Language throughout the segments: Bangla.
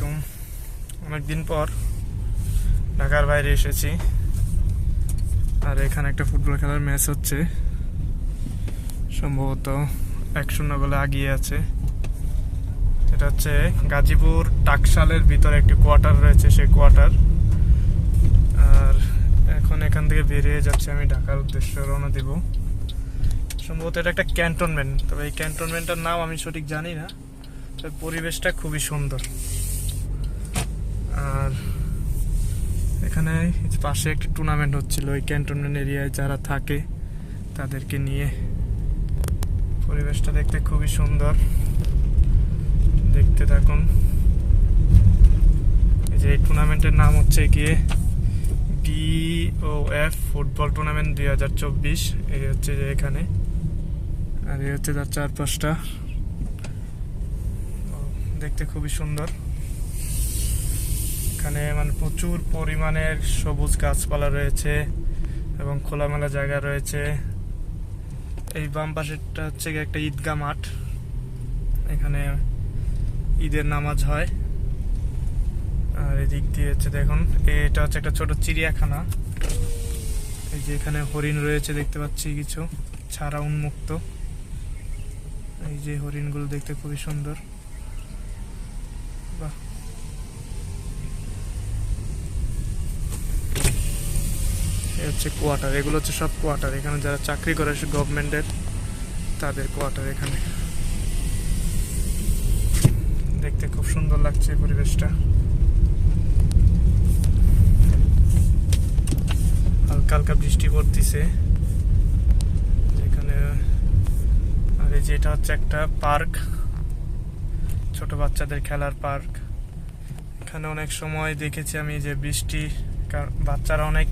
আলাইকুম। অনেকদিন পর ঢাকার বাইরে এসেছি, আর এখানে একটা ফুটবল খেলার ম্যাচ হচ্ছে। সম্ভবত 1-0 গোলে এগিয়ে আছে। এটা হচ্ছে গাজীপুর টাকশালের ভিতরে একটি কোয়ার্টার রয়েছে, সেই কোয়ার্টার। আর এখন এখান থেকে বেরিয়ে যাচ্ছে, আমি ঢাকার উদ্দেশ্যে রওনা দিব। সম্ভবত এটা একটা ক্যান্টনমেন্ট, তবে এই ক্যান্টনমেন্টটার নাম আমি সঠিক জানি না। তবে পরিবেশটা খুবই সুন্দর। আর এখানে পাশে একটি টুর্নামেন্ট হচ্ছিল, ওই ক্যান্টনমেন্ট এরিয়ায় যারা থাকে তাদেরকে নিয়ে। পরিবেশটা দেখতে খুবই সুন্দর, দেখতে থাকুন। এই যে এই টুর্নামেন্টের নাম হচ্ছে গিয়ে DOF ফুটবল টুর্নামেন্ট 2024। এই হচ্ছে যে এখানে, আর এই হচ্ছে তার চারপাশটা, দেখতে খুবই সুন্দর। এখানে মানে প্রচুর পরিমাণের সবুজ গাছপালা রয়েছে এবং খোলামেলা জায়গা রয়েছে। এই বাম পাশেরটা হচ্ছে একটা ঈদগাহ মাঠ, এখানে ঈদের নামাজ হয়। আর এদিক দিয়ে হচ্ছে দেখুন, এটা হচ্ছে একটা ছোট চিড়িয়াখানা। এই যে এখানে হরিণ রয়েছে, দেখতে পাচ্ছি কিছু ছাড়া উন্মুক্ত। এই যে হরিণগুলো দেখতে খুবই সুন্দর। বাহ, হচ্ছে কোয়ার্টার, এগুলো হচ্ছে সব কোয়ার্টার। এখানে যারা চাকরি করে গভর্নমেন্টের, তাদের কোয়ার্টার এখানে। দেখতে খুব সুন্দর লাগছে পরিবেশটা। হালকা হালকা বৃষ্টি পড়তেছে এখানে। আর এই যে এটা হচ্ছে একটা পার্ক, ছোট বাচ্চাদের খেলার পার্ক। এখানে অনেক সময় দেখেছি আমি যে বৃষ্টি, বাচ্চারা অনেক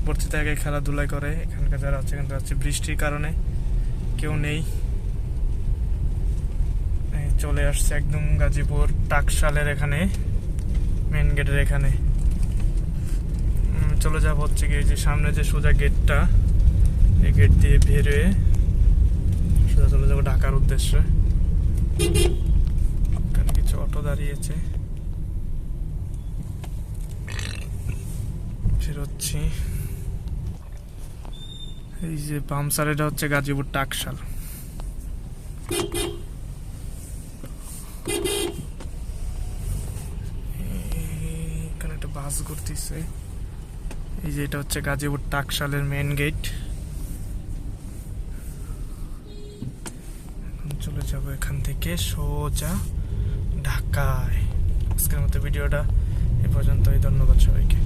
ভর্তি থাকে, খেলাধুলা করে। এখানকার যারা আছে, কিন্তু হচ্ছে বৃষ্টির কারণে কেউ নেই। চলে আসছে একদম গাজীপুর টাকশালের এখানে, মেন গেটের এখানে। চলে যাব হচ্ছে কি, যে সামনে যে সোজা গেটটা, এই গেট দিয়ে বেরিয়ে সোজা চলে যাবো ঢাকার উদ্দেশ্যে। এখানে কিছু অটো দাঁড়িয়েছে, ফেরোচ্ছি। এই যে বাম সাইডটা হচ্ছে গাজীপুর টাকশাল। এখানে একটা বাস ঘুরতেছে। এই যে এটা হচ্ছে গাজীপুর টাকশালের মেন গেট। এখন চলে যাব এখান থেকে সোজা ঢাকায়। আজকের মতো ভিডিওটা এ পর্যন্তই। ধন্যবাদ সবাইকে।